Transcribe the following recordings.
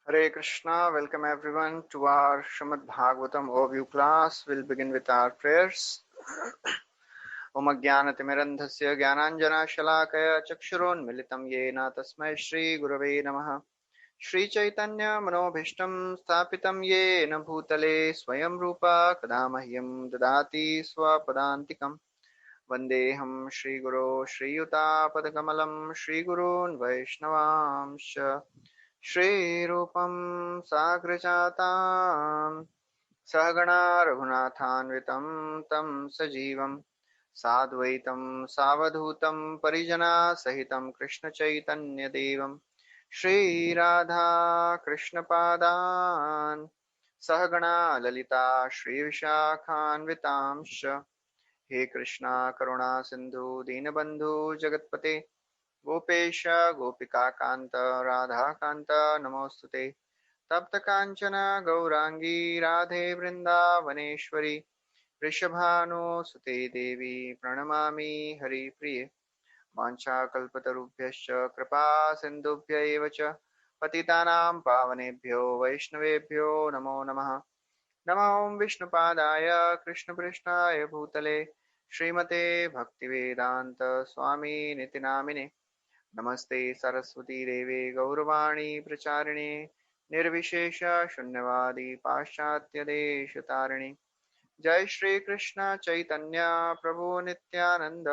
Hare Krishna, welcome everyone to our Srimad Bhagavatam overview class. We'll begin with our prayers. Om Ajnanatimirandhasya Jnananjana Shalakaya Chakshurunmilitam Yena Tasmai Shri Gurave Namaha Shri Chaitanya Manobhishtam Sthapitam Yena Bhutale Swayam Rupa Kadamahyam Dadati Swapadantikam Vandeham Shri Guru Shri Yuta Padakamalam Shri Gurun Vaishnavamsha श्रीरूपं साग्रजातां सहगणा रघुनाथान्वितं तं सजीवं साद्वैतं सावधूतं परिजनसहितं कृष्णचैतन्यदेवं श्रीराधा कृष्णपादान् सहगणा ललिता श्रीविशाखान्वितांश्च हे कृष्णा करुणा सिन्धु दीनबन्धु जगत्पते गोपेश गोपिकान्त राधाकान्त नमोऽस्तुते तप्त काञ्चन गौराङ्गी राधे वृन्दावनेश्वरी वृषभानुसुते देवी प्रणमामि हरिप्रिये वाञ्छाकल्पतरुभ्यश्च कृपा सिन्धुभ्य एव च पतितानां पावनेभ्यो वैष्णवेभ्यो नमो नमः नमो विष्णुपादाय कृष्णपृष्ठाय भूतले श्रीमते भक्तिवेदान्त स्वामी नितिनामिने नमस्ते सरस्वती देवे गौरवाणी प्रचारिणे निर्विशेष शून्यवादी पाश्चात्य देश तारिणे जय श्री कृष्ण चैतन्य प्रभु नित्यानंद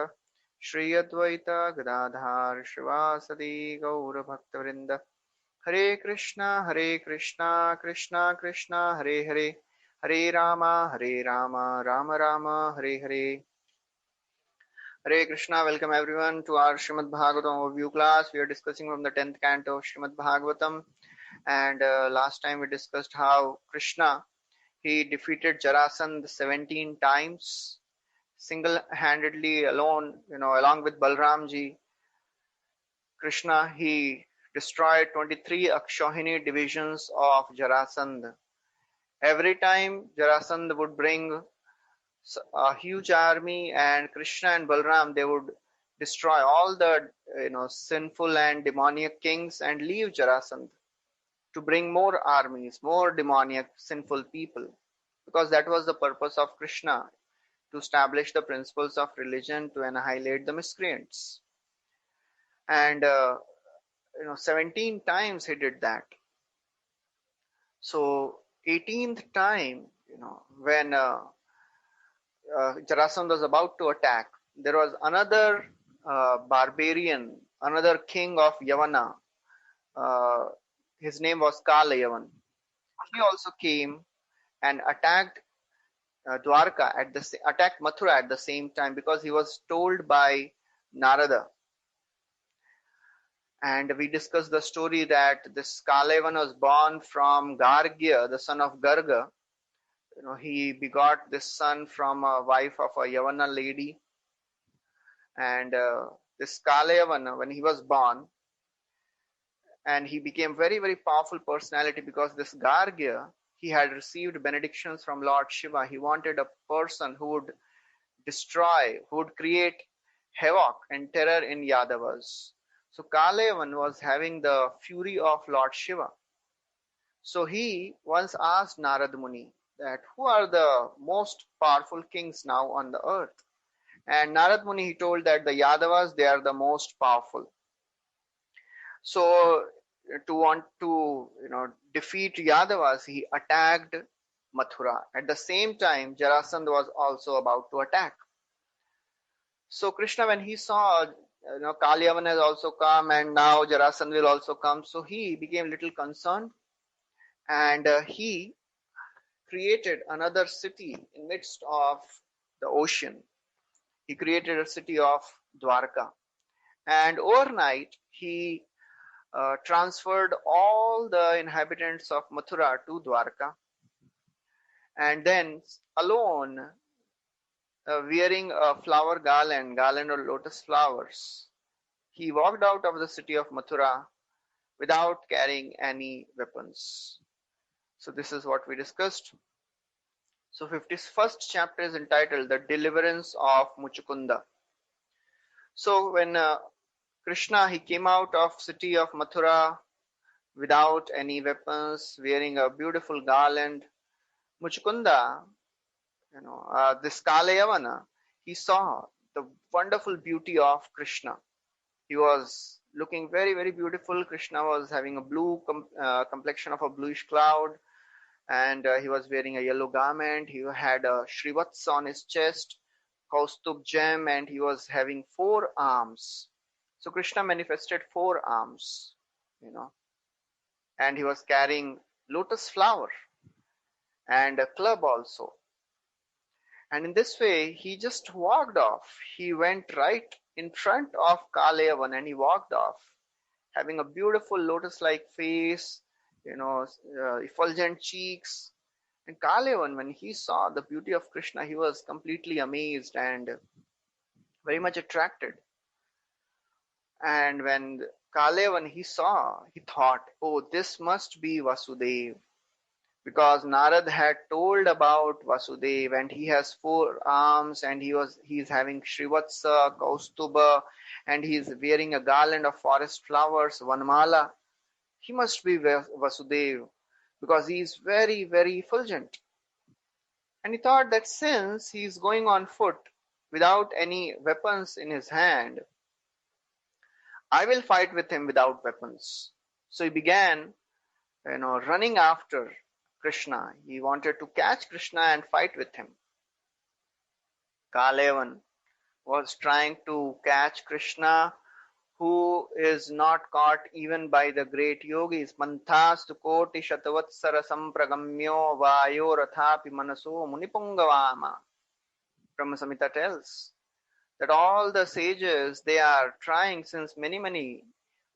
श्री अद्वैत गदाधार शिवासदि गौर भक्तवृंद हरे Krishna Krishna Krishna Hare Hare Hare Ram Ram Ram Hare Hare. Hare Krishna, welcome everyone to our Srimad Bhagavatam overview class. We are discussing from the 10th canto of Srimad Bhagavatam, and last time we discussed how Krishna, he defeated Jarasandha 17 times, single-handedly alone, along with Balramji. Krishna, he destroyed 23 Akshohini divisions of Jarasandha. Every time Jarasandha would bring a huge army, and Krishna and Balram, they would destroy all the sinful and demoniac kings and leave Jarasandha to bring more armies, more demoniac sinful people, because that was the purpose of Krishna, to establish the principles of religion, to annihilate the miscreants. And 17 times he did that. So 18th time, when Jarasandha was about to attack, there was another barbarian, another king of Yavana. His name was Kala Yavan. He also came and attacked attacked Mathura at the same time, because he was told by Narada. And we discussed the story that this Kala Yavan was born from Gargya, the son of Garga. He begot this son from a wife of a Yavana lady. And this Kala Yavan, when he was born, and he became very, very powerful personality, because this Gargya, he had received benedictions from Lord Shiva. He wanted a person who would destroy, who would create havoc and terror in Yadavas. So Kala Yavan was having the fury of Lord Shiva. So he once asked Narad Muni that who are the most powerful kings now on the earth? And Narad Muni, he told that the Yadavas, they are the most powerful. So to want to defeat Yadavas, he attacked Mathura. At the same time, Jarasandha was also about to attack. So Krishna, when he saw Kala Yavan has also come, and now Jarasandha will also come, so he became little concerned, and he created another city in midst of the ocean. He created a city of Dwarka, and overnight he transferred all the inhabitants of Mathura to Dwarka, and then alone, wearing a flower garland of lotus flowers, he walked out of the city of Mathura without carrying any weapons. So this is what we discussed. So 51st chapter is entitled The Deliverance of Muchukunda. So when Krishna, he came out of city of Mathura, without any weapons, wearing a beautiful garland. Muchkunda, this Kalayavana, he saw the wonderful beauty of Krishna. He was looking very, very beautiful. Krishna was having a blue complexion of a bluish cloud, and he was wearing a yellow garment. He had a Shrivats on his chest, Kaustubh gem, and he was having 4 arms. So Krishna manifested 4 arms, you know, and he was carrying lotus flower and a club also. And in this way, he just walked off. He went right in front of Kalayavan and he walked off, having a beautiful lotus-like face, effulgent cheeks. And Kalayavan, when he saw the beauty of Krishna, he was completely amazed and very much attracted. And when Kalayavan he saw, he thought, oh, this must be Vasudeva. Because Narad had told about Vasudeva and he has 4 arms and he's having Shrivatsa, Kaustubha, and he's wearing a garland of forest flowers, Vanmala. He must be Vasudeva because he's very, very effulgent. And he thought that since he's going on foot without any weapons in his hand, I will fight with him without weapons. So he began, running after Krishna. He wanted to catch Krishna and fight with him. Kalayavan was trying to catch Krishna, who is not caught even by the great yogis. Manthastu koti shatavatsara sampragamyo vayo rathapi manaso munipungavama. Brahma Samhita tells that all the sages, they are trying since many, many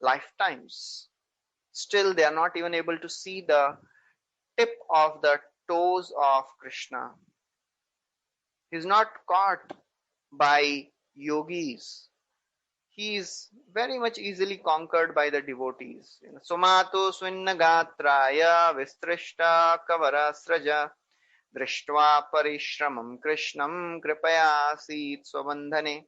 lifetimes. Still, they are not even able to see the tip of the toes of Krishna. He is not caught by yogis. He is very much easily conquered by the devotees. Sumato swinnagatraya vistrishta kavara sraja drishtva parishramam krishnam kripaya asit swabandhane.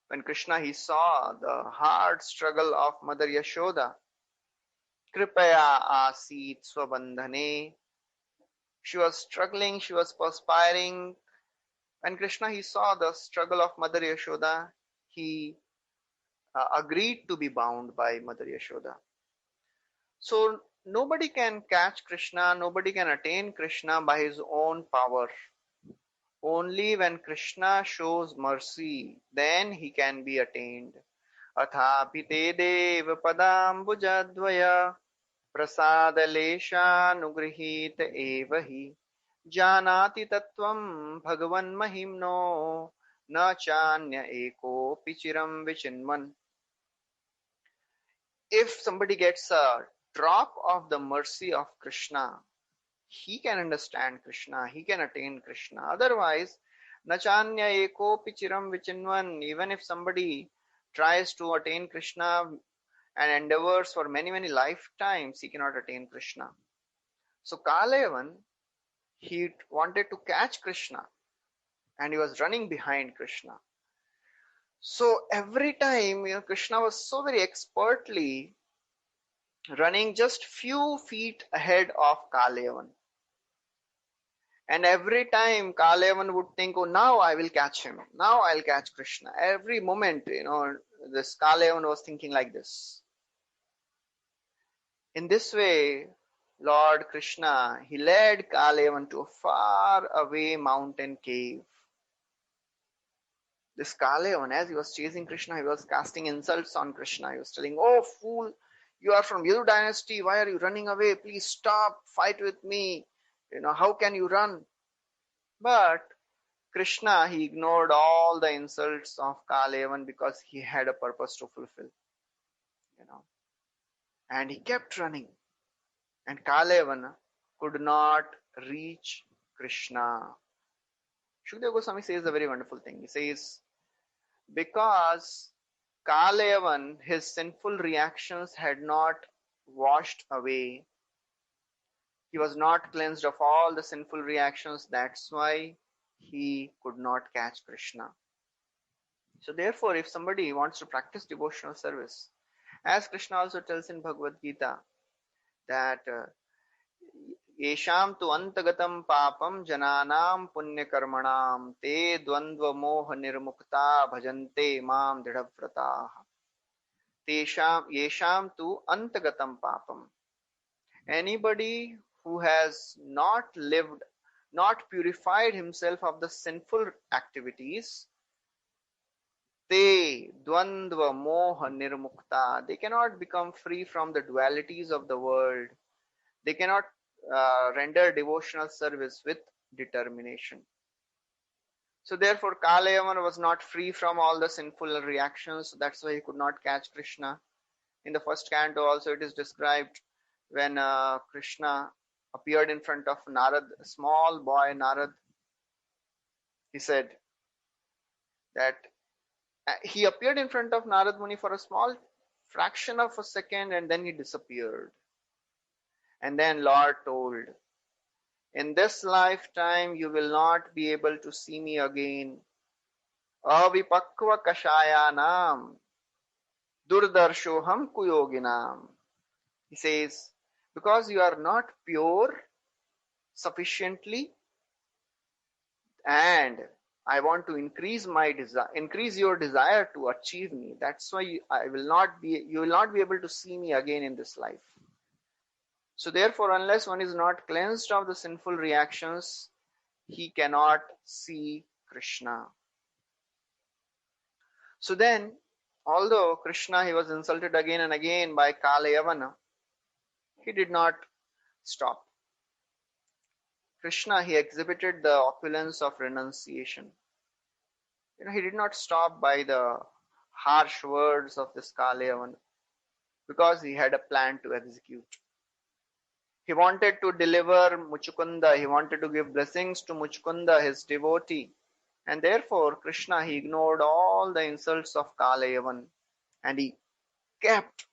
When Krishna he saw the hard struggle of Mother Yashoda, Kripaya asit swabandhane. She was struggling, she was perspiring. When Krishna he saw the struggle of Mother Yashoda, he agreed to be bound by Mother Yashoda. So nobody can catch Krishna, nobody can attain Krishna by his own power. Only when Krishna shows mercy, then he can be attained. Athapi te deva padambujadvaya प्रसादलेशानुगृहीत एव हि जानाति तत्त्वं भगवन् महिम्नो न चान्य एकोऽपि चिरं विचिन्वन्. If somebody gets a drop of the mercy of Krishna, he can understand Krishna, he can attain Krishna. Otherwise, na chanya ekopi chiram vichinvan. Even if somebody tries to attain Krishna and endeavors for many, many lifetimes, he cannot attain Krishna. So Kalayavan, he wanted to catch Krishna and he was running behind Krishna. So every time, Krishna was so very expertly running just few feet ahead of Kalayavan. And every time Kalayavan would think, oh, now I will catch him. Now I'll catch Krishna. Every moment, this Kalayavan was thinking like this. In this way, Lord Krishna, he led Kalayavan to a far away mountain cave. This Kalayavan, as he was chasing Krishna, he was casting insults on Krishna. He was telling, oh fool, you are from Yadu dynasty, why are you running away? Please stop, fight with me. How can you run? But Krishna, he ignored all the insults of Kalayavan because he had a purpose to fulfill. And he kept running. And Kalayavan could not reach Krishna. Shukadeva Goswami says a very wonderful thing. He says, because Kalayavan, his sinful reactions had not washed away. He was not cleansed of all the sinful reactions. That's why he could not catch Krishna. So therefore, if somebody wants to practice devotional service As Krishna also tells in Bhagavad Gita that येषां तु अन्तगतं पापं जनानां पुण्यकर्मणां ते द्वन्द्वमोहनिर्मुक्ता भजन्ते मां दृढव्रताः तेषां येषां तु अन्तगतं पापं. Anybody who has not lived, not purified himself of the sinful activities, they dvandva moha nirmukta, they cannot become free from the dualities of the world. They cannot render devotional service with determination. So therefore Kalayavan was not free from all the sinful reactions. So that's why he could not catch Krishna. In the first canto also it is described when Krishna appeared in front of Narad, a small boy Narad. He said that he appeared in front of Narad Muni for a small fraction of a second and then he disappeared. And then Lord told, in this lifetime you will not be able to see me again. Avipakva kashayanam durdarshoham kuyoginam. He says, because you are not pure sufficiently and I want to increase my desire, increase your desire to achieve me. That's why you will not be able to see me again in this life. So therefore, unless one is not cleansed of the sinful reactions, he cannot see Krishna. So then, although Krishna, he was insulted again and again by Kalayavana, he did not stop. Krishna, he exhibited the opulence of renunciation. He did not stop by the harsh words of this Kalayavana because he had a plan to execute. He wanted to deliver Muchukunda. He wanted to give blessings to Muchukunda, his devotee. And therefore, Krishna, he ignored all the insults of Kalayavan and he kept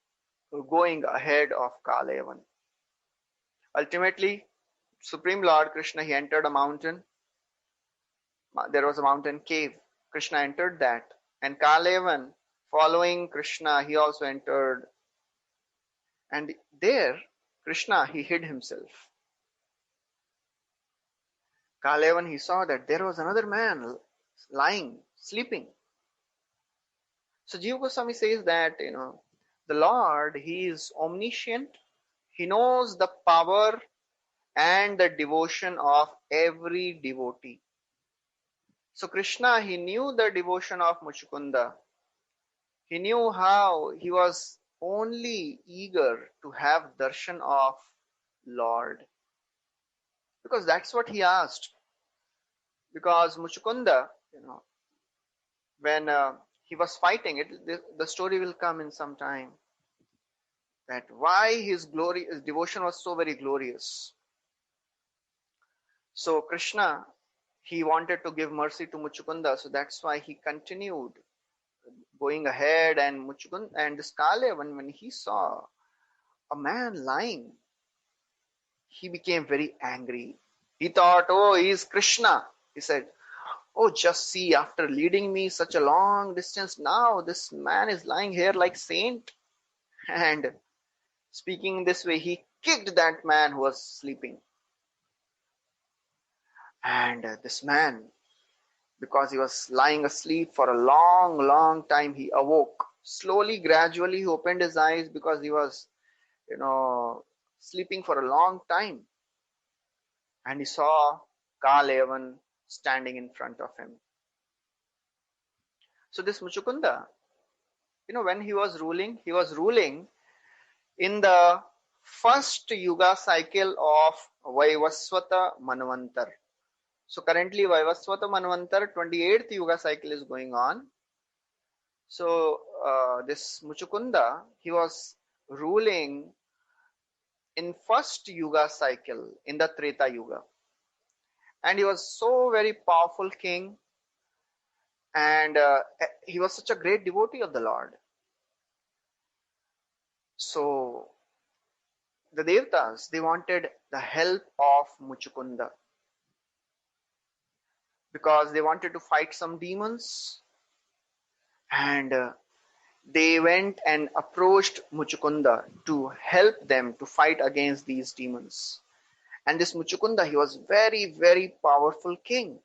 going ahead of Kalayavan. Ultimately, Supreme Lord Krishna, he entered a mountain. There was a mountain cave. Krishna entered that. And Kalayavan, following Krishna, he also entered. And there, Krishna, he hid himself. Kalayavan, he saw that there was another man lying, sleeping. So Jiva Goswami says that, the Lord, he is omniscient. He knows the power and the devotion of every devotee. So Krishna, he knew the devotion of Muchukunda. He knew how he was only eager to have darshan of Lord. Because that's what he asked. Because Muchukunda, when he was fighting it, the story will come in some time. That why his devotion was so very glorious. So Krishna, he wanted to give mercy to Muchukunda, so that's why he continued going ahead. And Muchukunda and this Kale, when he saw a man lying, he became very angry. He thought, oh, he is Krishna. He said, oh, just see, after leading me such a long distance, now this man is lying here like saint. And speaking this way, he kicked that man who was sleeping. And this man, because he was lying asleep for a long, long time, he awoke. Slowly, gradually, he opened his eyes because he was, sleeping for a long time. And he saw Kalayavan standing in front of him. So this Muchukunda, when he was ruling in the first Yuga cycle of Vaivaswata Manvantar. So currently Vaivaswata Manvantar 28th Yuga cycle is going on. So this Muchukunda, he was ruling in first Yuga cycle in the Treta Yuga. And he was so very powerful king. And he was such a great devotee of the Lord. So the Devatas, they wanted the help of Muchukunda. Because they wanted to fight some demons. And they went and approached Muchukunda to help them to fight against these demons. And this Muchukunda, he was very, very powerful king.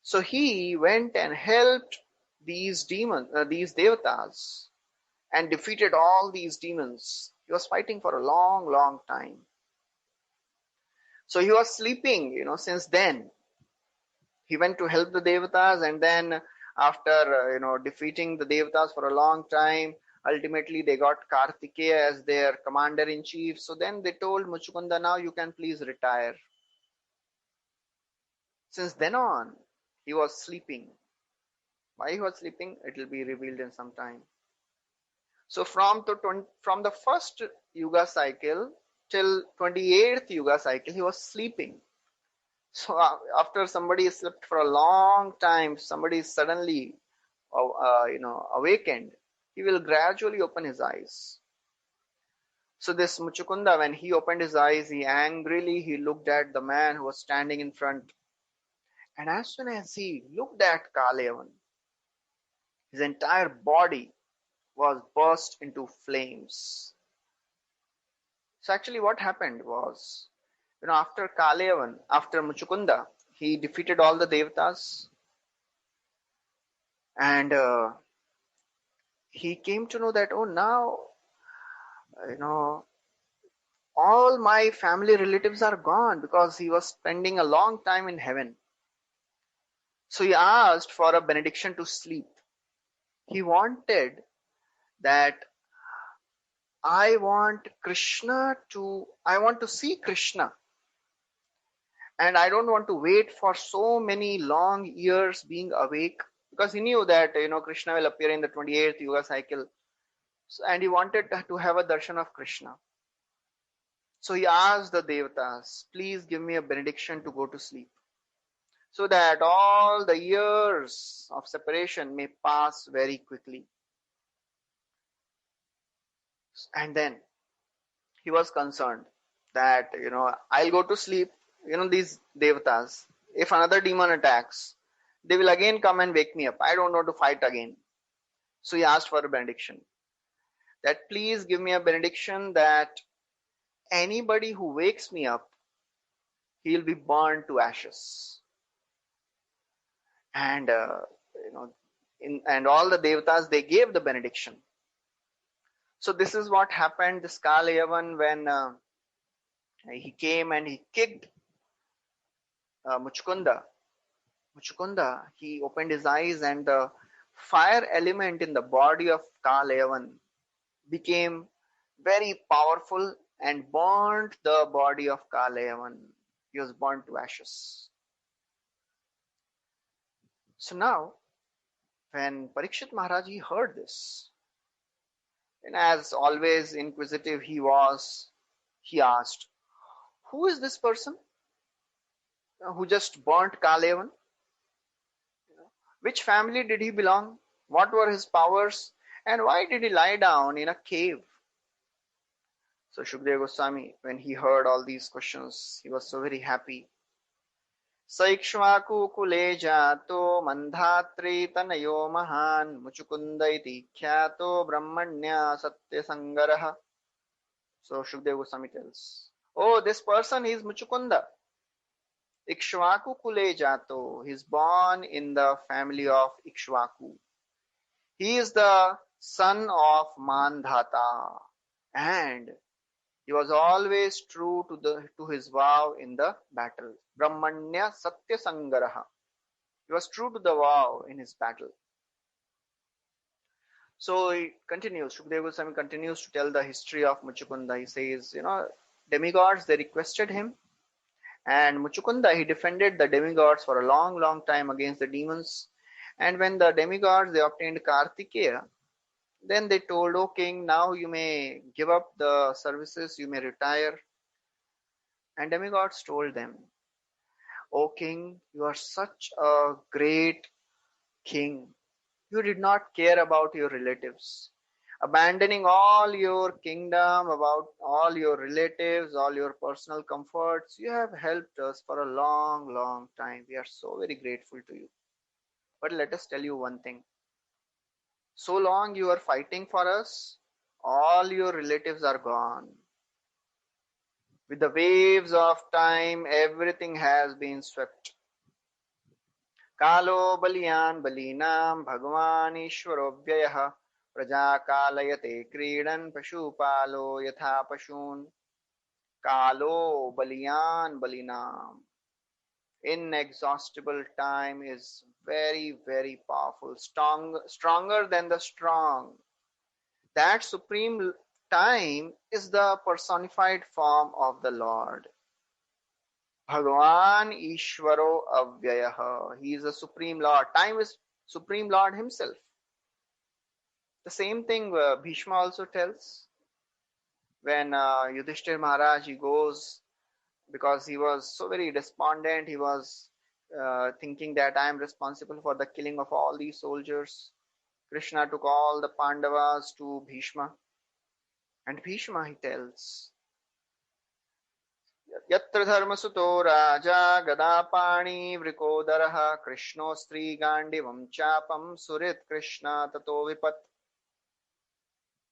So he went and helped these demons, these devatas, and defeated all these demons. He was fighting for a long, long time. So he was sleeping, since then. He went to help the devatas, and then after, defeating the devatas for a long time, ultimately they got Kartikeya as their commander-in-chief. So then they told Muchukunda, now you can please retire. Since then on, he was sleeping. Why he was sleeping, it will be revealed in some time. So from the first Yuga cycle till 28th Yuga cycle, he was sleeping. So after somebody slept for a long time, somebody is suddenly, awakened, he will gradually open his eyes. So this Muchukunda, when he opened his eyes, he looked at the man who was standing in front. And as soon as he looked at Kalayavan, his entire body was burst into flames. So actually what happened was, after Kalayavan, after Muchukunda, he defeated all the devatas, and he came to know that, oh, now, all my family relatives are gone, because he was spending a long time in heaven. So he asked for a benediction to sleep. He wanted that I want to see Krishna. And I don't want to wait for so many long years being awake, because he knew that, Krishna will appear in the 28th Yuga cycle. So, and he wanted to have a darshan of Krishna. So he asked the devatas, please give me a benediction to go to sleep, so that all the years of separation may pass very quickly. And then he was concerned that, I'll go to sleep, these devatas, if another demon attacks, they will again come and wake me up. I don't know to fight again. So he asked for a benediction, that please give me a benediction that anybody who wakes me up, he'll be burned to ashes. And and all the devatas, they gave the benediction. So this is what happened, this Kalayavan, when he came and he kicked Muchukunda. Muchukunda, he opened his eyes, and the fire element in the body of Kalayavan became very powerful and burnt the body of Kalayavan. He was burnt to ashes. So now, when Parikshit Maharaj, he heard this, and as always inquisitive he was, he asked, who is this person who just burnt Kalayavan? Which family did he belong? What were his powers? And why did he lie down in a cave? So Shukadeva Goswami, when he heard all these questions, he was so very happy. Saikshvaku kule jato mandhatri tanayo mahan muchukunda iti khyato brahmanya satya sangaraha. So Shukadeva Goswami tells, oh, this person is Muchukunda. Ikshvaku kule jato. He is born in the family of Ikshvaku. He is the son of Mandhata, and he was always true to his vow in the battle. Brahmanya Satya Sangaraha. He was true to the vow in his battle. So he continues, Shukadeva Goswami continues to tell the history of Muchukunda. He says, demigods, they requested him, and Muchukunda, he defended the demigods for a long, long time against the demons. And when the demigods, they obtained Kartikeya, then they told, O king, now you may give up the services, you may retire. And demigods told them, O king, you are such a great king. You did not care about your relatives. Abandoning all your kingdom, about all your relatives, all your personal comforts, you have helped us for a long, long time. We are so very grateful to you. But let us tell you one thing. So long you are fighting for us, all your relatives are gone. With the waves of time, everything has been swept. Kalo baliyan balinam bhagwan ishwaro vyayah praja kalayate kridan pashupalo yatha pashun. Kalo baliyan balinam. Inexhaustible time is very, very powerful, stronger than the strong. That supreme time is the personified form of the Lord. Bhagavan Ishvaro Avyayah. He is the supreme Lord. Time is supreme Lord himself. The same thing Bhishma also tells when Yudhishthir Maharaj, he goes because he was so very despondent. He was thinking that I am responsible for the killing of all these soldiers. Krishna took all the Pandavas to Bhishma, and Bhishma, he tells, Yatra dharmasuto raja gadapani vrikodaraha Krishno stri gandivam chapam surit Krishna tato vipat.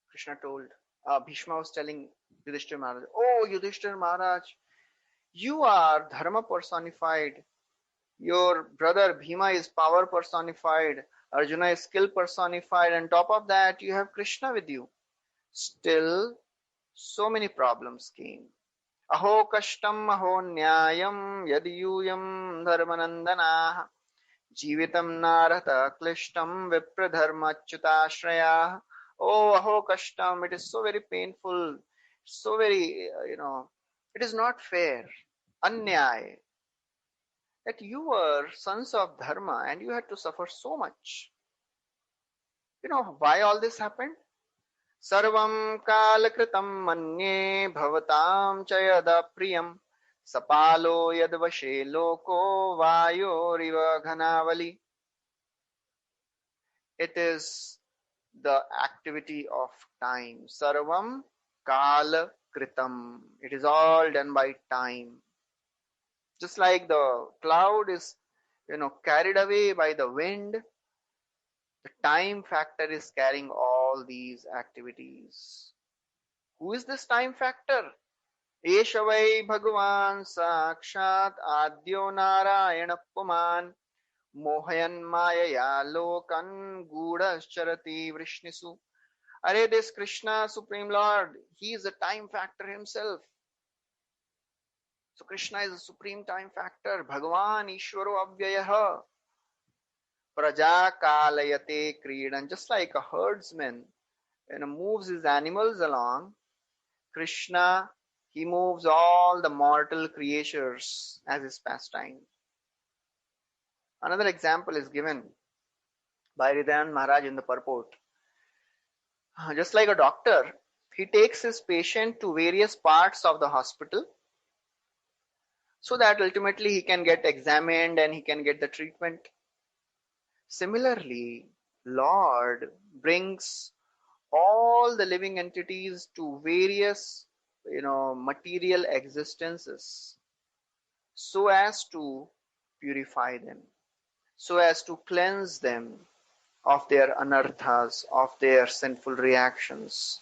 Krishna told, Bhishma was telling Yudhishthir Maharaj, oh Yudhishthir Maharaj, you are dharma personified. Your brother Bhima is power personified. Arjuna is skill personified. And top of that, you have Krishna with you. Still, so many problems came. Aho kashtam aho nyayam yadiyuyam dharmanandana jivitam narata klishtam vipradharmachyutashraya. Oh, aho kashtam, it is so very painful, so very, it is not fair, anyay, that you were sons of dharma and you had to suffer so much. You know why all this happened? Sarvam kalakritam manye bhavatam chayada priyam sapalo yadvashe loko vayo ghanavali. It is the activity of time. Sarvam kala kritam. It is all done by time. Just like the cloud is, carried away by the wind, the time factor is carrying all these activities. Who is this time factor? Esha vai Bhagavan Sakshat Adyo Narayana Puman Mohayan Mayaya Lokan Gudascharati Vrishnisu. Are, this Krishna, Supreme Lord, he is the time factor himself. So Krishna is the supreme time factor. Bhagavan Ishvaro Avyayaha. Praja Kalayate Kridan. Just like a herdsman moves his animals along, Krishna, he moves all the mortal creatures as his pastime. Another example is given by Hridayanand Maharaj in the purport. Just like a doctor, he takes his patient to various parts of the hospital so that ultimately he can get examined and he can get the treatment. Similarly, Lord brings all the living entities to various, material existences so as to purify them, so as to cleanse them of their anarthas, of their sinful reactions.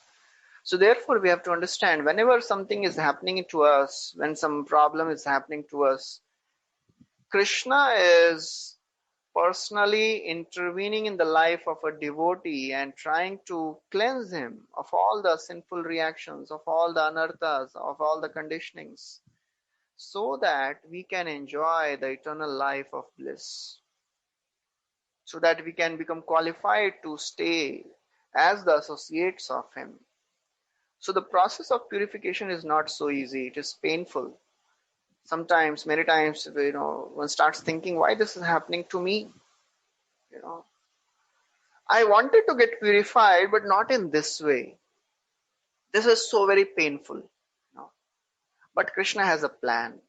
So therefore, we have to understand, whenever something is happening to us, when some problem is happening to us, Krishna is personally intervening in the life of a devotee and trying to cleanse him of all the sinful reactions, of all the anarthas, of all the conditionings, so that we can enjoy the eternal life of bliss, so that we can become qualified to stay as the associates of him. So the process of purification is not so easy. It is painful. Sometimes, many times, one starts thinking, why this is happening to me? I wanted to get purified, but not in this way. This is so very painful. But Krishna has a plan.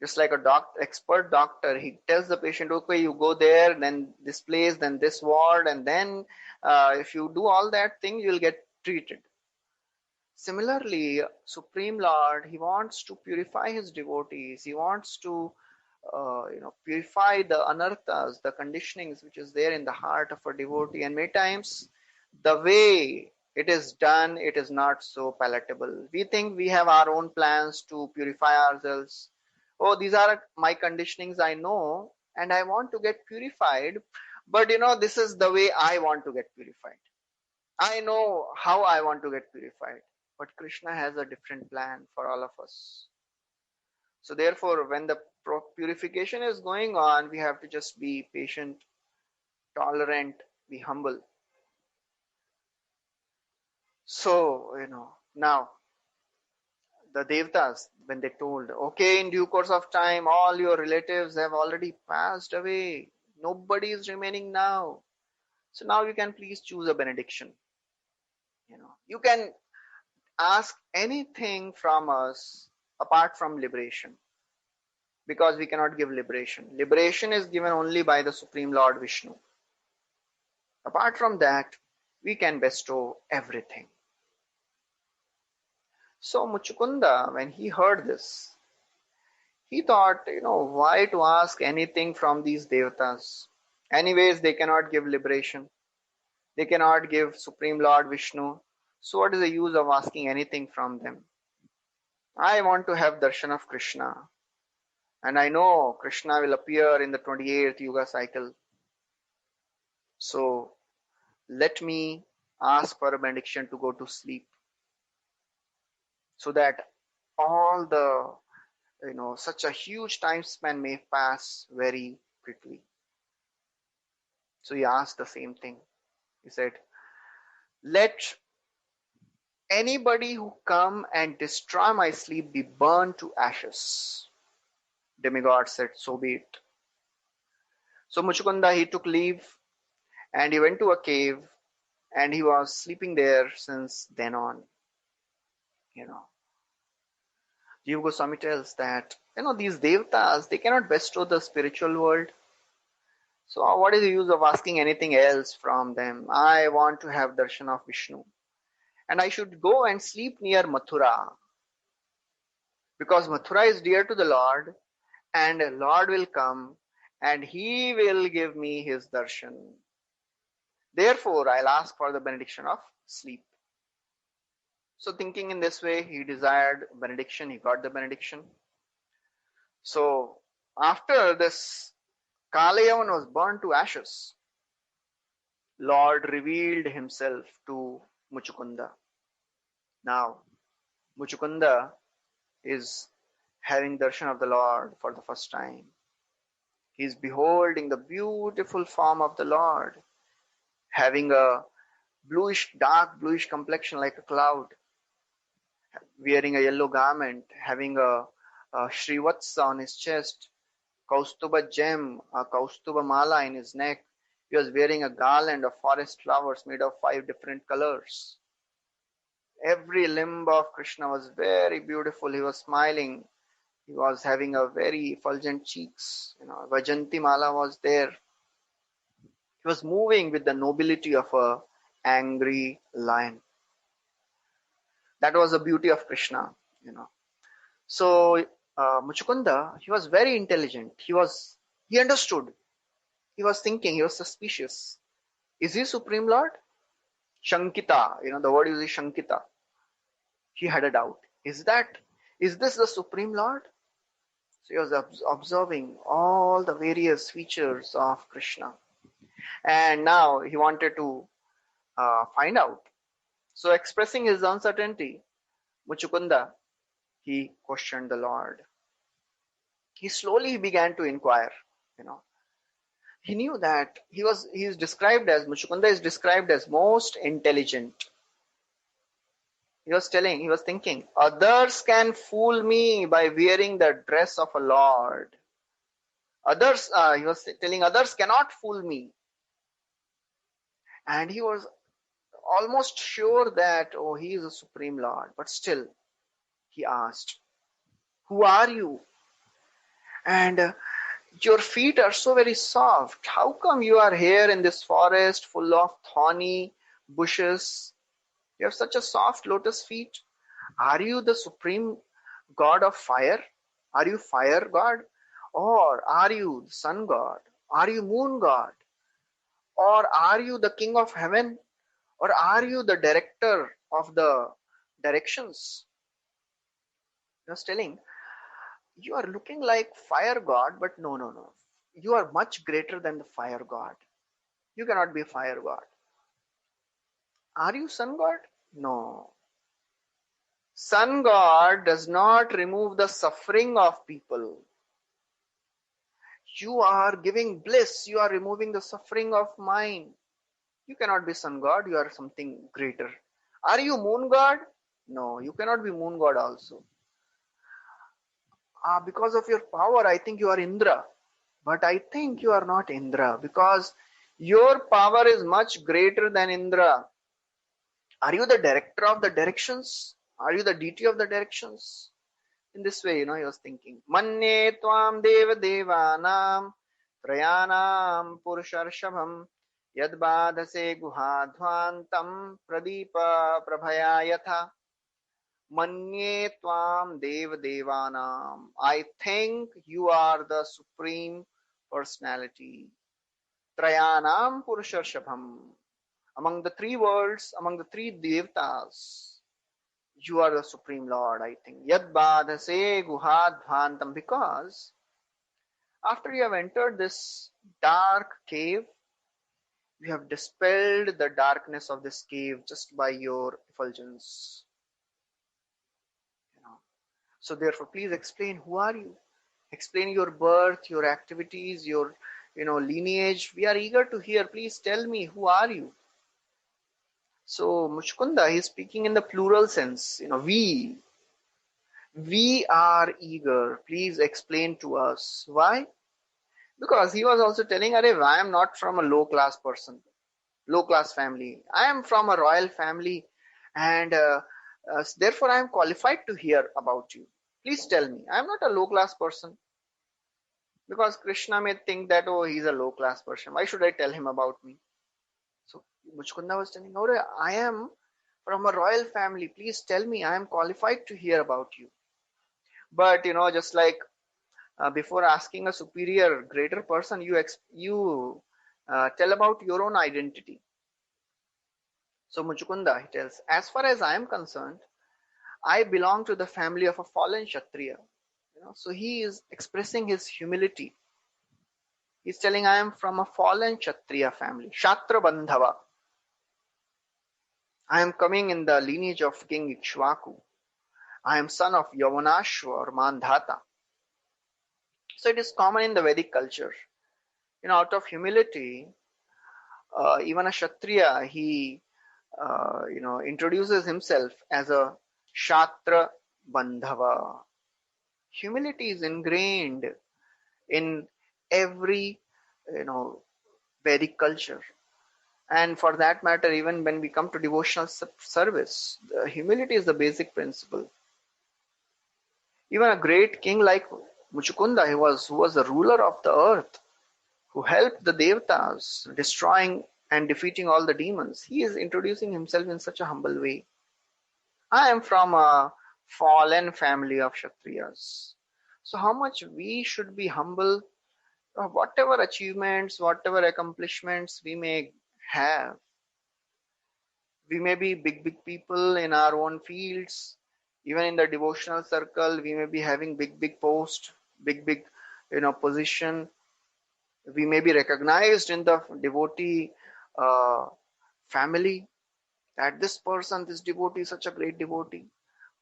Just like a expert doctor, he tells the patient, okay, you go there, then this place, then this ward, and then if you do all that thing, you'll get treated. Similarly, Supreme Lord, he wants to purify his devotees. He wants to purify the anarthas, the conditionings which is there in the heart of a devotee. And many times, the way it is done, it is not so palatable. We think we have our own plans to purify ourselves. Oh, these are my conditionings, I know, and I want to get purified. But this is the way I want to get purified. I know how I want to get purified. But Krishna has a different plan for all of us. So therefore, when the purification is going on, we have to just be patient, tolerant, be humble. So, now the Devtas, when they told, okay, in due course of time, all your relatives have already passed away. Nobody is remaining now. So now you can please choose a benediction. You can ask anything from us apart from liberation, because we cannot give liberation. Liberation is given only by the Supreme Lord Vishnu. Apart from that, we can bestow everything. So Muchukunda, when he heard this, he thought, why to ask anything from these devatas? Anyways, they cannot give liberation. They cannot give Supreme Lord Vishnu. So what is the use of asking anything from them? I want to have darshan of Krishna. And I know Krishna will appear in the 28th Yuga cycle. So let me ask for a benediction to go to sleep, so that all the such a huge time span may pass very quickly. So he asked the same thing. He said, let anybody who come and destroy my sleep be burned to ashes. Demigod said, so be it. So Muchukunda, he took leave and he went to a cave, and he was sleeping there since then on. Jiva Goswami tells that, these devatas, they cannot bestow the spiritual world. So what is the use of asking anything else from them? I want to have darshan of Vishnu. And I should go and sleep near Mathura. Because Mathura is dear to the Lord, and the Lord will come and he will give me his darshan. Therefore, I'll ask for the benediction of sleep. So thinking in this way, he desired benediction, he got the benediction. So after this, Kalayavan was burned to ashes. Lord revealed himself to Muchukunda. Now, Muchukunda is having darshan of the Lord for the first time. He is beholding the beautiful form of the Lord, having a dark bluish complexion like a cloud, wearing a yellow garment, having a Srivatsa on his chest, Kaustuba gem, a Kaustuba mala in his neck. He was wearing a garland of forest flowers made of 5 different colors. Every limb of Krishna was very beautiful. He was smiling. He was having a very effulgent cheeks. Vajanti mala was there. He was moving with the nobility of a angry lion. That was the beauty of Krishna. So Muchukunda, he was very intelligent. He understood. He was thinking. He was suspicious. Is he Supreme Lord? Shankita. The word is Shankita. He had a doubt. Is this the Supreme Lord? So he was observing all the various features of Krishna. And now he wanted to find out. So expressing his uncertainty, Muchukunda, he questioned the Lord. He slowly began to inquire. He knew that Muchukunda is described as most intelligent. He was thinking, others can fool me by wearing the dress of a lord. He was telling, others cannot fool me. And he was almost sure that, he is a Supreme Lord. But still, he asked, who are you? And your feet are so very soft. How come you are here in this forest full of thorny bushes? You have such a soft lotus feet. Are you the Supreme God of fire? Are you fire God? Or are you the sun god? Are you moon god? Or are you the king of heaven? Or are you the director of the directions? He was telling, you are looking like fire god, but no, no, no. You are much greater than the fire god. You cannot be a fire god. Are you sun god? No. Sun god does not remove the suffering of people. You are giving bliss. You are removing the suffering of mind. You cannot be sun god. You are something greater. Are you moon god? No, you cannot be moon god also. Because of your power, I think you are Indra. But I think you are not Indra because your power is much greater than Indra. Are you the director of the directions? Are you the deity of the directions? In this way, he was thinking. Manye tvam deva devanam trayanam purusharshabham yadbadhase guhadhvantam pradeepa prabhaya yatha. Manye tvam deva devanam. I think you are the supreme personality. Trayanam purusharshabham. Among the three worlds, among the three devtas, you are the Supreme Lord, I think. Yad badhase guhadvantam. Because after you have entered this dark cave, you have dispelled the darkness of this cave just by your effulgence. So therefore, please explain, who are you? Explain your birth, your activities, your lineage. We are eager to hear. Please tell me, who are you? So Muchkunda, he is speaking in the plural sense. We are eager. Please explain to us. Why? Because he was also telling, I am not from a low class person, low class family. I am from a royal family, and therefore I am qualified to hear about you. Please tell me. I am not a low class person. Because Krishna may think that, oh, he's a low class person. Why should I tell him about me? So Muchkunda was telling, I am from a royal family. Please tell me. I am qualified to hear about you. But just like before asking a superior, greater person, you tell about your own identity. So Muchkunda, he tells, as far as I am concerned, I belong to the family of a fallen Kshatriya. So he is expressing his humility. He's telling, I am from a fallen Kshatriya family, Shatra Bandhava. I am coming in the lineage of King Ikshvaku. I am son of Yavanashva or Mandhata. So it is common in the Vedic culture. Out of humility, even a Kshatriya, he, introduces himself as a Shatra Bandhava. Humility is ingrained in every, Vedic culture. And for that matter, even when we come to devotional service, humility is the basic principle. Even a great king like Muchukunda, who was the ruler of the earth, who helped the Devatas, destroying and defeating all the demons, he is introducing himself in such a humble way. I am from a fallen family of Kshatriyas. So how much we should be humble, whatever achievements, whatever accomplishments we may have. We may be big people in our own fields. Even in the devotional circle, we may be having big post, big position. We may be recognized in the devotee family that this person, this devotee is such a great devotee.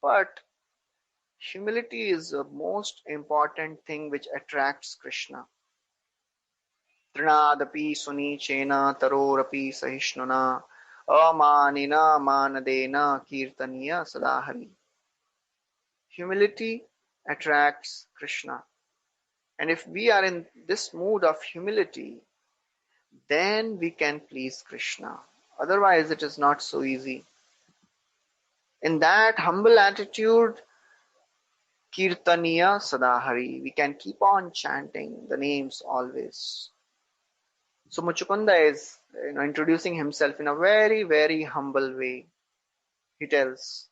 But humility is the most important thing which attracts Krishna. Trinadapi sunichena tarorapi sahishnuna amanina manadena kirtaniya sadahari. Humility attracts Krishna. And if we are in this mood of humility, then we can please Krishna. Otherwise, it is not so easy. In that humble attitude, Kirtaniya Sadahari, we can keep on chanting the names always. So Muchukunda is introducing himself in a very, very humble way. He tells,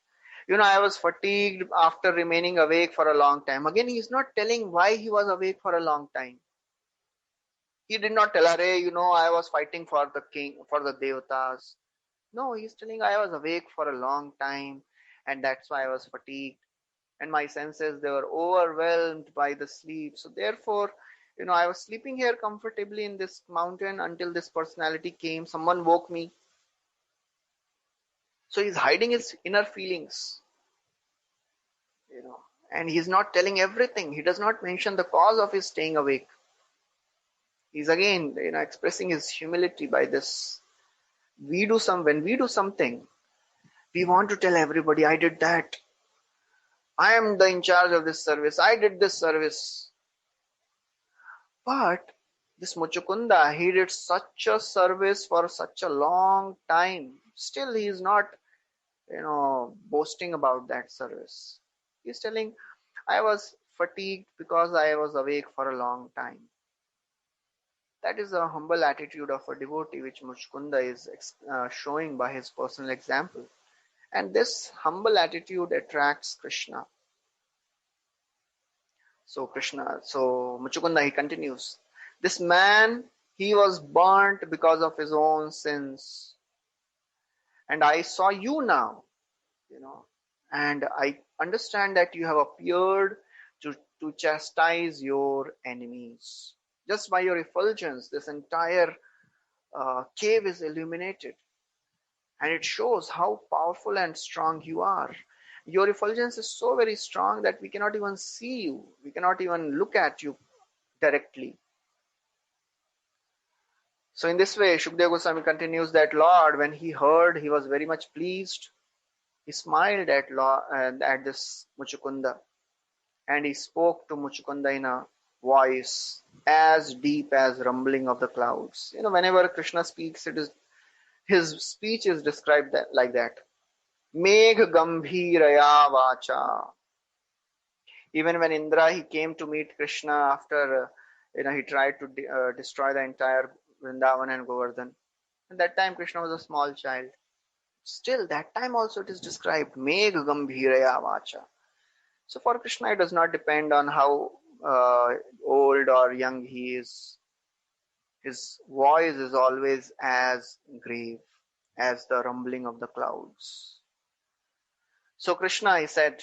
I was fatigued after remaining awake for a long time. Again, he's not telling why he was awake for a long time. He did not tell her, I was fighting for the king, for the devatas. No, he's telling I was awake for a long time and that's why I was fatigued. And my senses, they were overwhelmed by the sleep. So therefore, I was sleeping here comfortably in this mountain until this personality came. Someone woke me. So he's hiding his inner feelings, and he's not telling everything. He does not mention the cause of his staying awake. He's again, expressing his humility by this. When we do something, we want to tell everybody, I did that. I am in charge of this service. I did this service. But this Muchukunda, he did such a service for such a long time. Still, he is not, boasting about that service. He's telling, I was fatigued because I was awake for a long time. That is a humble attitude of a devotee which Muchukunda is showing by his personal example. And this humble attitude attracts Krishna. So Muchukunda, he continues. This man, he was burnt because of his own sins. And I saw you now, and I understand that you have appeared to chastise your enemies. Just by your effulgence, this entire cave is illuminated. And it shows how powerful and strong you are. Your effulgence is so very strong that we cannot even see you. We cannot even look at you directly. So in this way, Shukdev Goswami continues that Lord, when he heard, he was very much pleased. He smiled at this Muchukunda, and he spoke to Muchukunda in a voice as deep as rumbling of the clouds. Whenever Krishna speaks, his speech is described like that. Megh gambhiraya vacha. Even when Indra, he came to meet Krishna after he tried to destroy the entire Vrindavan and Govardhan. At that time, Krishna was a small child. Still, that time also it is described, Megh gambhiraya vacha. So for Krishna, it does not depend on how old or young he is. His voice is always as grave as the rumbling of the clouds. So Krishna, he said,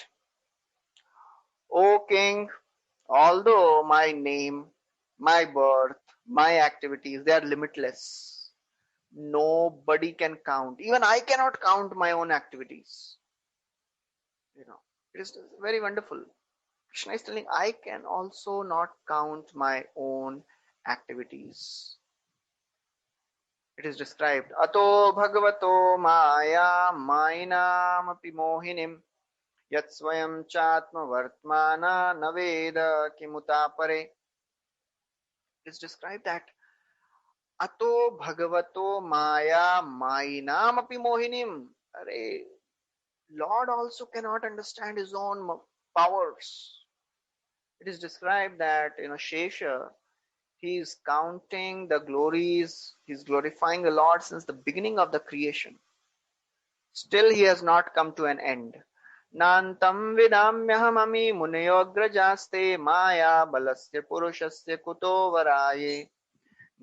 O king, although my name, my birth, my activities, they are limitless. Nobody can count. Even I cannot count my own activities. It is very wonderful. Krishna is telling, I can also not count my own activities. It is described, Ato bhagavato maya mainam api mohinim yat swayam chatma vartmana naveda kimuta pare. It is described that Ato bhagavato maya mainam api mohinim. Lord also cannot understand his own powers. It is described that Shesha, he is counting the glories, he is glorifying the Lord since the beginning of the creation. Still he has not come to an end. Nantam vidamyahamami munayograjaste maya balasya purushasya kuto varaye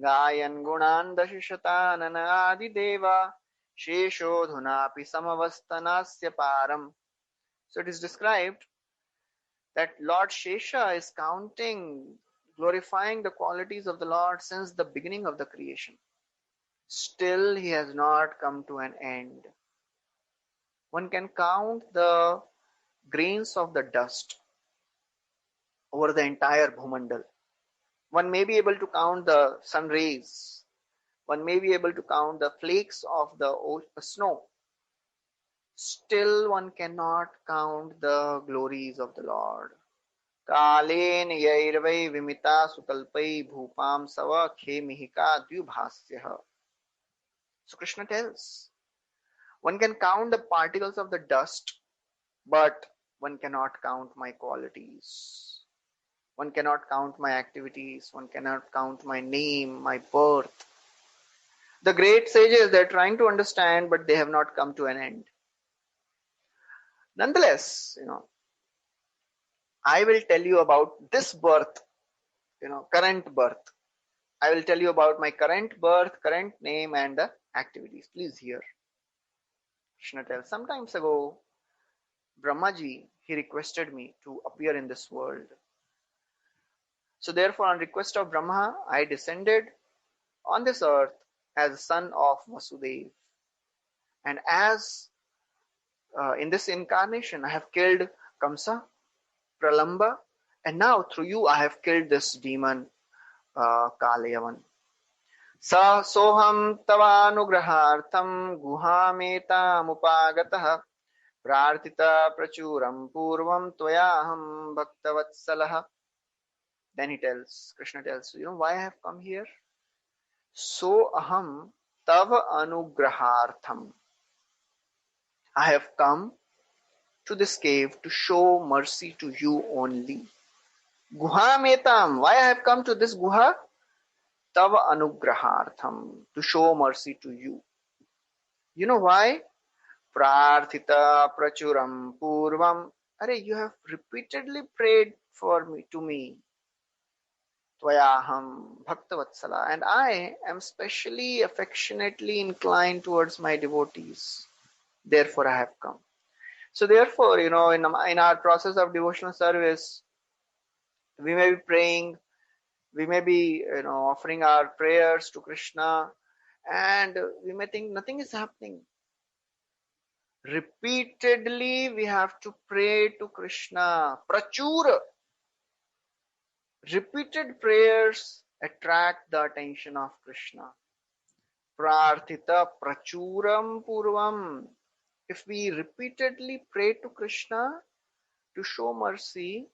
gayan gunan dashishatanana adi deva shesho dhunapi samavastanasya param. So it is described that Lord Shesha is counting, glorifying the qualities of the Lord since the beginning of the creation. Still, he has not come to an end. One can count the grains of the dust over the entire Bhumandal. One may be able to count the sun rays. One may be able to count the flakes of the snow. Still, one cannot count the glories of the Lord. Kalen yairvai vimita sukalpai bhupam sava khemihika dvibhasyaha. So Krishna tells, one can count the particles of the dust, but one cannot count my qualities. One cannot count my activities. One cannot count my name, my birth. The great sages, they're trying to understand, but they have not come to an end. Nonetheless, I will tell you about this birth, current birth. I will tell you about my current birth, current name, and the activities. Please hear. Krishna tells, sometimes ago, Brahmaji, he requested me to appear in this world. So therefore, on request of Brahma, I descended on this earth as a son of Vasudev. And as in this incarnation, I have killed Kamsa, Pralamba, and now through you, I have killed this demon, Kalayavan. Sa soham tavanugrahartham guhametamupagataha prarthita prachuram purvam tvayaham bhaktavatsalaha. Then Krishna tells, why I have come here? So aham tava anugrahartham. I have come to this cave to show mercy to you only. Guha metam. Why I have come to this guha? Tava anugrahartham. To show mercy to you. You know why? Prarthita prachuram purvam. Arey, you have repeatedly prayed to me. Tvayaham bhaktavatsala. And I am specially affectionately inclined towards my devotees. Therefore I have come. So therefore, in our process of devotional service, we may be praying, we may be, offering our prayers to Krishna, and we may think nothing is happening. Repeatedly, we have to pray to Krishna. Prachura. Repeated prayers attract the attention of Krishna. Prarthita prachuram purvam. If we repeatedly pray to Krishna to show mercy,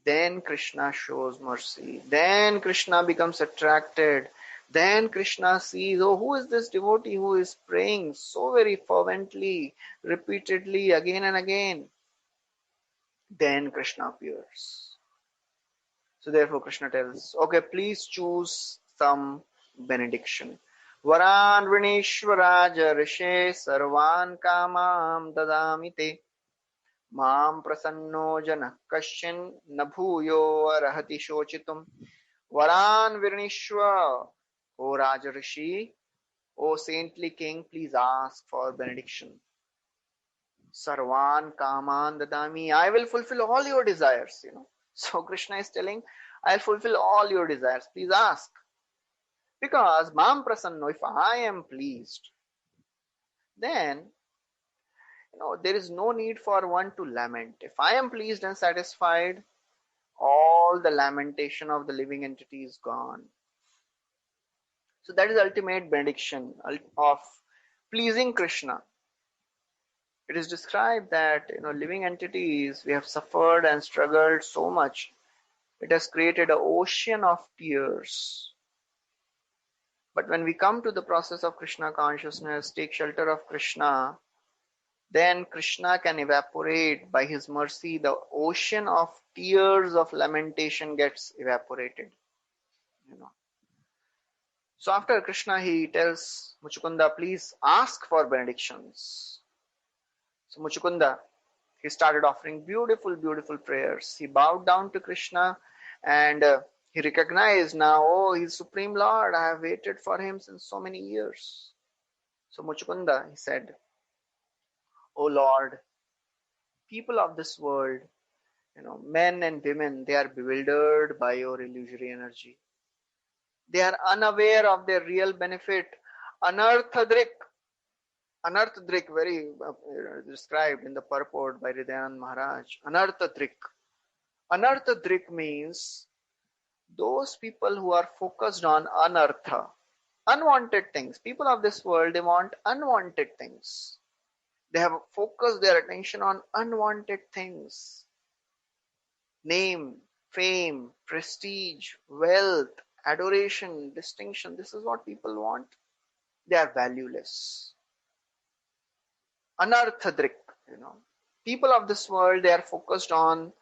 then Krishna shows mercy. Then Krishna becomes attracted. Then Krishna sees, oh, who is this devotee who is praying so very fervently, repeatedly, again and again? Then Krishna appears. So therefore Krishna tells, okay, please choose some benediction. Varan Vrinishwaraja Rishe Sarvan Kamam Dadamite Mam Prasanno Jana Kashin Nabhuyo Arahati Shochitum. Varan Virnishwa, O Raja Rishi, O saintly king, please ask for benediction. Sarvan Kaman Dadami, I will fulfill all your desires, So Krishna is telling, I'll fulfill all your desires. Please ask. Because Mam Prasanno, if I am pleased, then there is no need for one to lament. If I am pleased and satisfied, all the lamentation of the living entity is gone. So that is ultimate benediction of pleasing Krishna. It is described that living entities, we have suffered and struggled so much. It has created an ocean of tears. But when we come to the process of Krishna consciousness, take shelter of Krishna, then Krishna can evaporate by his mercy. The ocean of tears of lamentation gets evaporated. So after Krishna, he tells Muchukunda, please ask for benedictions. So Muchukunda, he started offering beautiful, beautiful prayers. He bowed down to Krishna and he recognized now, oh, he's Supreme Lord. I have waited for him since so many years. So Muchukunda, he said, oh Lord, people of this world, men and women, they are bewildered by your illusory energy. They are unaware of their real benefit. Anarthadrik, very described in the purport by Hridayanand Maharaj. Anarthadrik means those people who are focused on anartha, unwanted things. People of this world, they want unwanted things. They have focused their attention on unwanted things. Name, fame, prestige, wealth, adoration, distinction. This is what people want. They are valueless. Anarthadrik, people of this world, they are focused on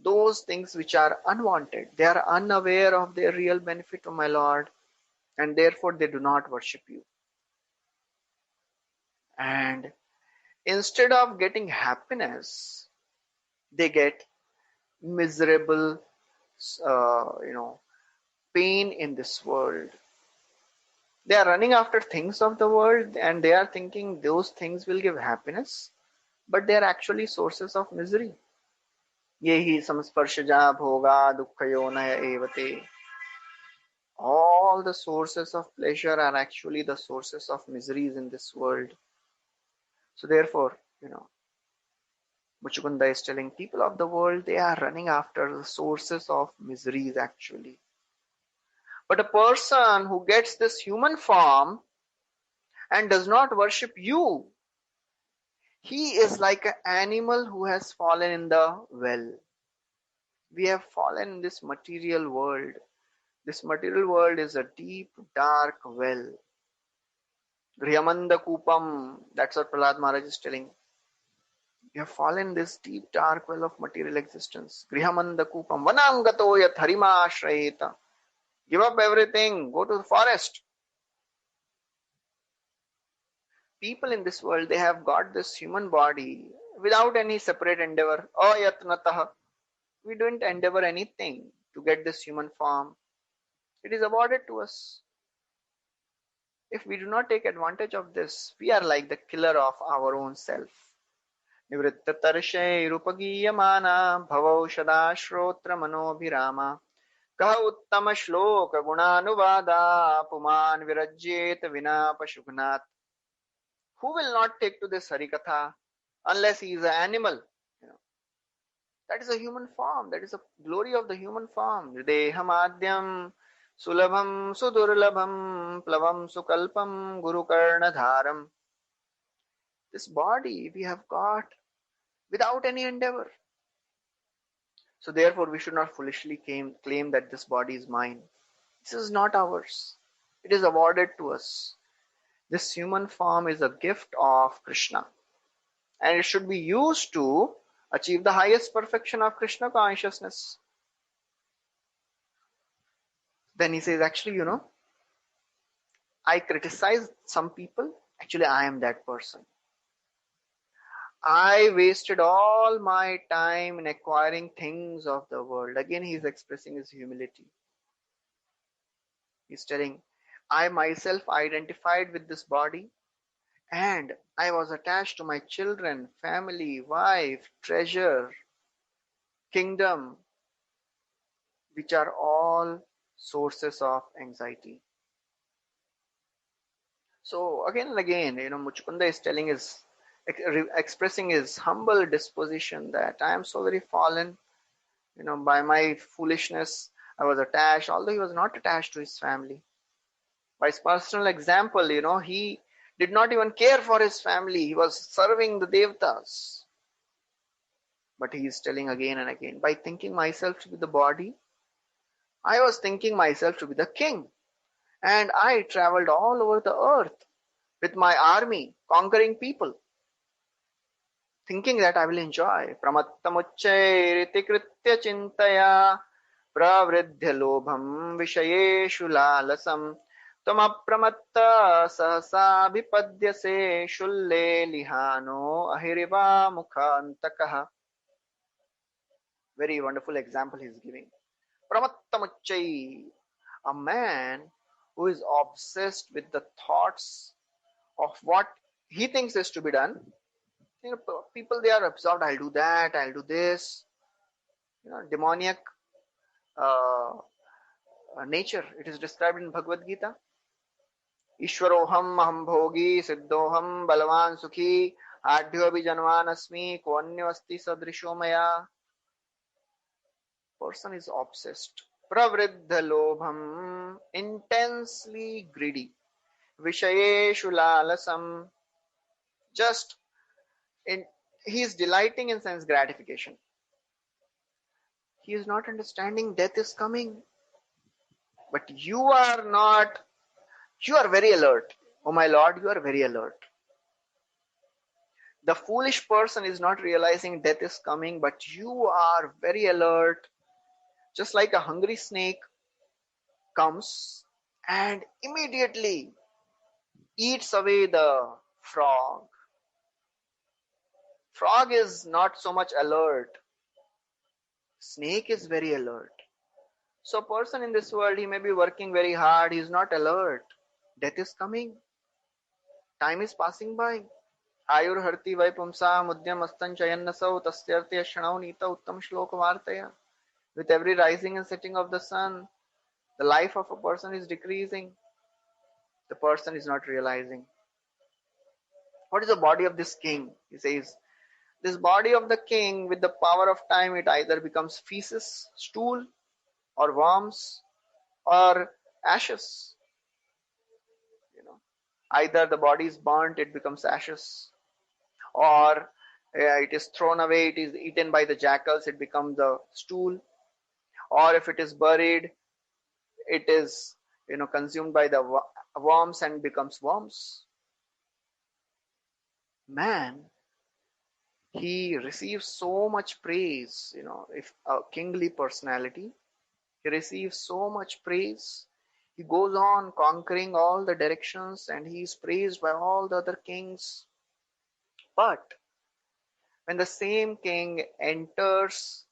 those things which are unwanted. They are unaware of their real benefit, O my Lord, and therefore they do not worship you. And Instead of getting happiness, they get miserable, pain in this world. They are running after things of the world and they are thinking those things will give happiness, but they are actually sources of misery. ये ही संस्पर्शजा भोगा दुःखयोनय एवते. All the sources of pleasure are actually the sources of miseries in this world. So therefore, Muchukunda is telling people of the world, they are running after the sources of miseries actually. But a person who gets this human form and does not worship you, he is like an animal who has fallen in the well. We have fallen in this material world. This material world is a deep, dark well. Griyamanda Kupam, that's what Prahlad Maharaj is telling. We have fallen in this deep, dark well of material existence. Grihamanda Kupam, Vanangato yat harima ashrayeta. Give up everything, go to the forest. People in this world, they have got this human body without any separate endeavor. Ayatnatah. We don't endeavor anything to get this human form. It is awarded to us. If we do not take advantage of this, we are like the killer of our own self. Nivrittatarshairupagiyyamana bhavaushada shrotra manobhirama kah uttama shloka gunanuvada puman virajyet vina pashubhnat. Who will not take to this Harikatha unless he is an animal? That is a human form. That is the glory of the human form. Dehamadhyam sulabham sudurlabham plavam sukalpam gurukarnadharam. This body we have got without any endeavor. So therefore we should not foolishly claim that this body is mine. This is not ours. It is awarded to us. This human form is a gift of Krishna. And it should be used to achieve the highest perfection of Krishna consciousness. Then he says, actually, I criticize some people. Actually, I am that person. I wasted all my time in acquiring things of the world. Again, he is expressing his humility. He's telling, I myself identified with this body and I was attached to my children, family, wife, treasure, kingdom, which are all sources of anxiety. So again and again, Muchukunda is telling expressing his humble disposition that I am so very fallen, by my foolishness, I was attached, although he was not attached to his family. By his personal example, he did not even care for his family. He was serving the Devatas. But he is telling again and again, by thinking myself to be the body, I was thinking myself to be the king. And I traveled all over the earth with my army, conquering people, thinking that I will enjoy. Pramattamucchairiti kritya chintaya pravridhya lobham vishayeshu lalasam tamapramatta sahasa vipadyase shulle lihano ahiriva mukhantakah. Very wonderful example he is giving. Pramattamuchai, a man who is obsessed with the thoughts of what he thinks is to be done. People, they are absorbed, I'll do that, I'll do this. Demoniac nature. It is described in Bhagavad Gita. Ishwaroham aham bhogi siddhoham balavan sukhi adhyo abhijanvan asmi kvanyavasti sadrisho maya. Person is obsessed. Pravriddha lobham, intensely greedy. Vishayeshu lalasam, just he is delighting in sense gratification. He is not understanding death is coming. But you are not, you are very alert. Oh my Lord, you are very alert. The foolish person is not realizing death is coming, but you are very alert. Just like a hungry snake comes and immediately eats away the frog. Frog is not so much alert. Snake is very alert. So a person in this world, he may be working very hard, he is not alert. Death is coming. Time is passing by. Ayur harti vai pumsa mudyam astan chayannasau tastyarti ashanau nita uttam shloka vartaya. With every rising and setting of the sun, the life of a person is decreasing. The person is not realizing. What is the body of this king? He says, this body of the king with the power of time, it either becomes feces, stool, or worms, or ashes. Either the body is burnt, it becomes ashes, or it is thrown away, it is eaten by the jackals, it becomes the stool, or if it is buried, it is consumed by the worms and becomes worms. Man, he receives so much praise, if a kingly personality, he receives so much praise. He goes on conquering all the directions and he is praised by all the other kings. But when the same king enters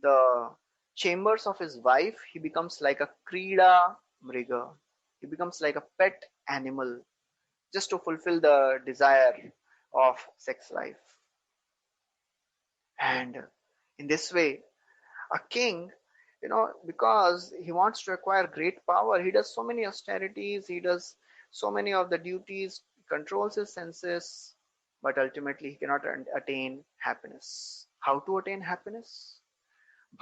the chambers of his wife, he becomes like a krida mriga. He becomes like a pet animal just to fulfill the desire of sex life. And in this way, a king, because he wants to acquire great power, he does so many austerities, he does so many of the duties, controls his senses, but ultimately he cannot attain happiness. How to attain happiness?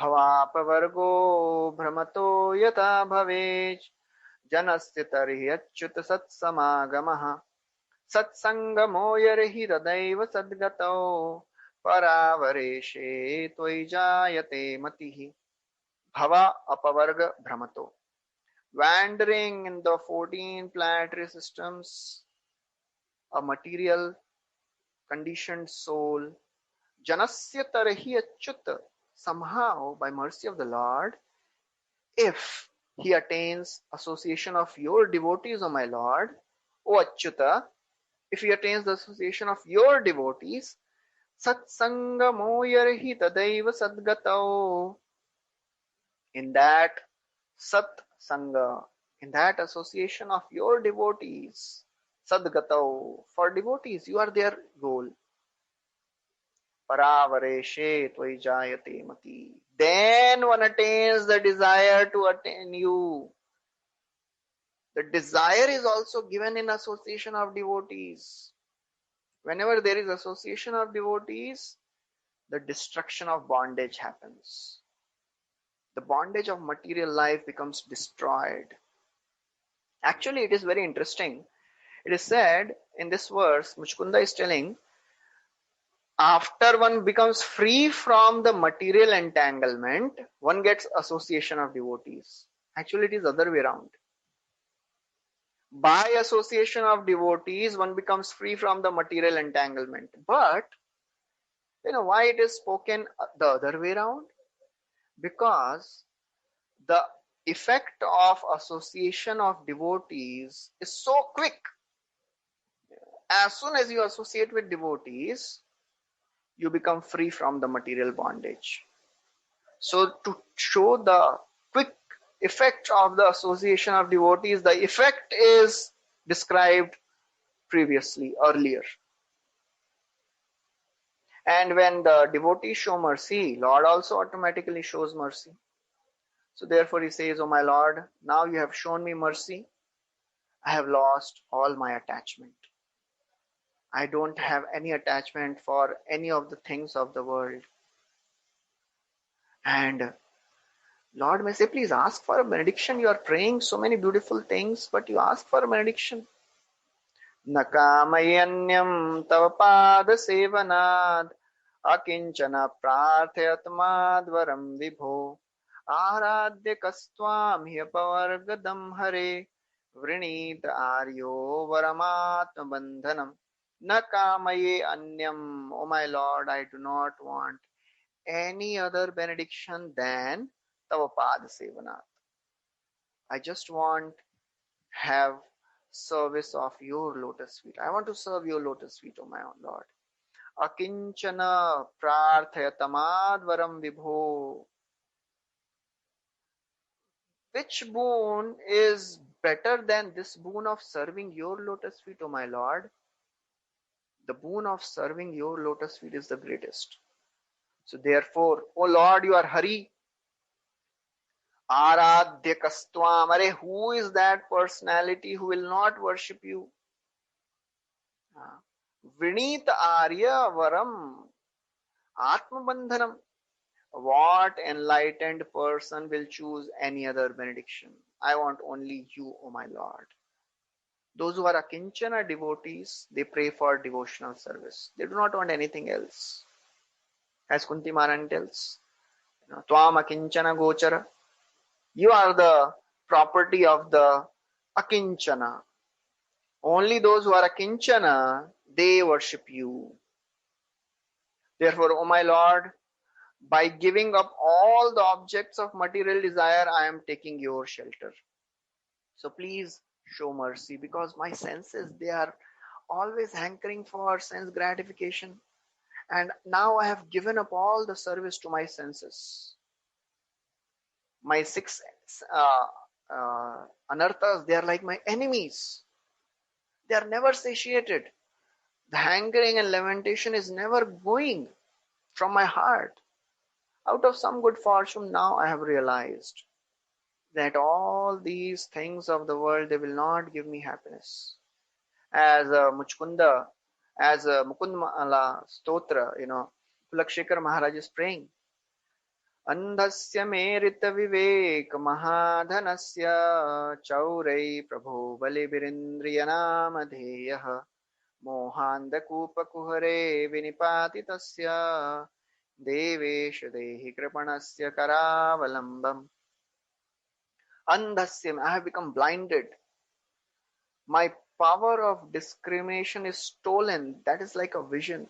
Bhavapavargo brahmato yata bhavej janasya tarhi achyut satsamagamaha satsangamo yarhi radaiva sadgato paravareshe tvai jayate matihi. Bhava apavarga brahmato. Wandering in the 14 planetary systems, a material conditioned soul, janasya tarhi achyut, somehow by mercy of the Lord, if he attains association of your devotees, O my Lord, O Achyuta, if he attains the association of your devotees, satsangamo yarhi tadaiva sadgatao, in that sat sanga, in that association of your devotees, sadgatao, for devotees, you are their goal. Paravareshe tvai jayate mati. Then one attains the desire to attain you. The desire is also given in association of devotees. Whenever there is association of devotees, the destruction of bondage happens. The bondage of material life becomes destroyed. Actually, it is very interesting. It is said in this verse, Muchkunda is telling, after one becomes free from the material entanglement, one gets association of devotees. Actually, it is other way around. By association of devotees, one becomes free from the material entanglement. But, why it is spoken the other way around? Because the effect of association of devotees is so quick. As soon as you associate with devotees, you become free from the material bondage. So to show the quick effect of the association of devotees, the effect is described previously, earlier. And when the devotees show mercy, Lord also automatically shows mercy. So therefore he says, "Oh my Lord, now you have shown me mercy. I have lost all my attachment. I don't have any attachment for any of the things of the world." And Lord may say, "Please ask for a benediction. You are praying so many beautiful things, but you ask for a benediction." Nakamayanyam tava sevanad akinchana prarthayatmadvaram vibho आराध्य कस्त्वाम ह्यपवर्गदम हरे वृणीत आर्यो वरमात्म बंधनम न कामये अन्यम. O my Lord, I do not want any other benediction than tava pad sevanat. I just want have service of your lotus feet. I want to serve your lotus feet, O my Lord. akinchana prarthayatamad vibho. Which boon is better than this boon of serving your lotus feet, O my Lord? The boon of serving your lotus feet is the greatest. So therefore, O Lord, you are Hari. Aradhya kastvam. Are, who is that personality who will not worship you? Vinit Arya Varam Atmabandhanam. What enlightened person will choose any other benediction? I want only you, O my Lord. Those who are akinchana devotees, they pray for devotional service. They do not want anything else. As Kunti Maharani tells, Tvam akinchana gochara. You are the property of the akinchana. Only those who are akinchana, they worship you. Therefore, O my Lord, by giving up all the objects of material desire, I am taking your shelter. So please show mercy, because my senses, they are always hankering for sense gratification. And now I have given up all the service to my senses. My six anarthas, they are like my enemies. They are never satiated. The hankering and lamentation is never going from my heart. Out of some good fortune, now I have realized that all these things of the world, they will not give me happiness. As Muchkunda, as Mukundmala Stotra, Pulakshekhar Maharaj is praying. Andhasya merita vivek mahadhanasya chaurai prabho balibirindriyanamadeyaha mohandakupakuhare vinipatitasya devesha dehi kripanasya karavalambam. Andhasya, I have become blinded. My power of discrimination is stolen. That is like a vision.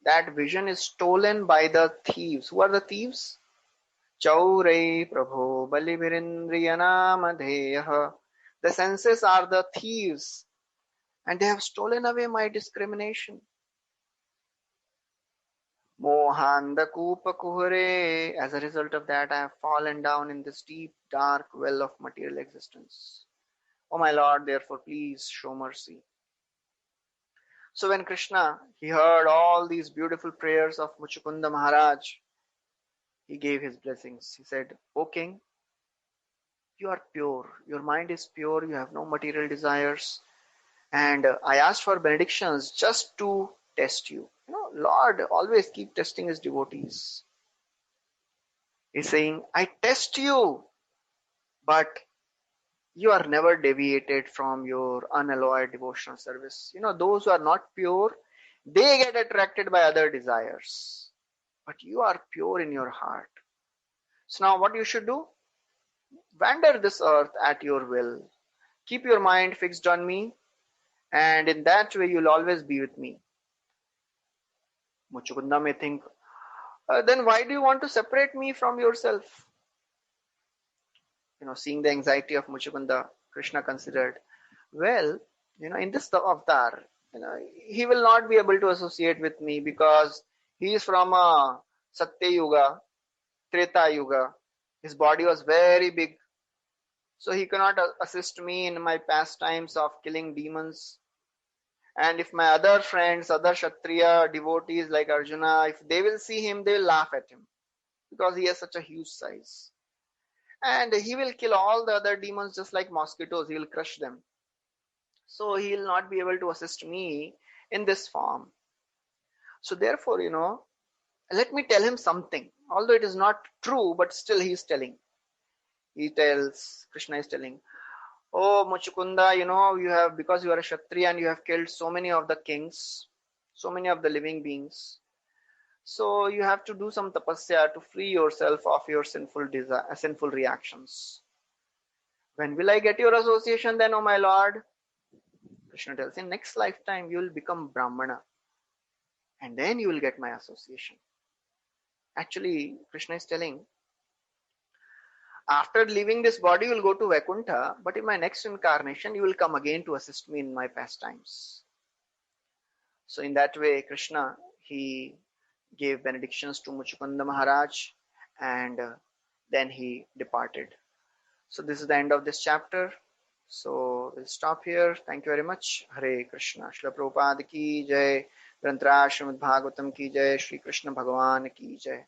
That vision is stolen by the thieves. Who are the thieves? Chaurai prabho balibirindriyanamadheyaha. The senses are the thieves, and they have stolen away my discrimination. Mohandakupa kuhure. As a result of that, I have fallen down in this deep, dark well of material existence. O my Lord, therefore, please show mercy. So when Krishna, he heard all these beautiful prayers of Muchukunda Maharaj, he gave his blessings. He said, O king, you are pure. Your mind is pure. You have no material desires. And I asked for benedictions just to test you. Lord always keep testing his devotees. He's saying, I test you, but you are never deviated from your unalloyed devotional service. Those who are not pure, they get attracted by other desires. But you are pure in your heart. So now what you should do? Wander this earth at your will. Keep your mind fixed on me, and in that way you'll always be with me. Muchukunda may think, then why do you want to separate me from yourself? Seeing the anxiety of Muchukunda, Krishna considered, well, in this avatar, he will not be able to associate with me because he is from a Satya Yuga, Treta Yuga. His body was very big, so he cannot assist me in my pastimes of killing demons. And if my other friends, other Kshatriya devotees like Arjuna, if they will see him, they will laugh at him because he has such a huge size. And he will kill all the other demons just like mosquitoes. He will crush them. So he will not be able to assist me in this form. So therefore, let me tell him something. Although it is not true, but still he is telling. Krishna is telling, oh Muchukunda, you have, because you are a Kshatriya and you have killed so many of the kings, so many of the living beings. So you have to do some tapasya to free yourself of your sinful reactions. When will I get your association then, O my Lord? Krishna tells, in next lifetime you will become Brahmana. And then you will get my association. Actually, Krishna is telling, after leaving this body, you will go to Vaikuntha, but in my next incarnation, you will come again to assist me in my pastimes. So in that way, Krishna, he gave benedictions to Muchukunda Maharaj, and then he departed. So this is the end of this chapter. So we'll stop here. Thank you very much. Hare Krishna. Shri Prabhupada ki jai. Grantaraj Srimad Bhagavatam ki jai. Shri Krishna Bhagavan ki jai.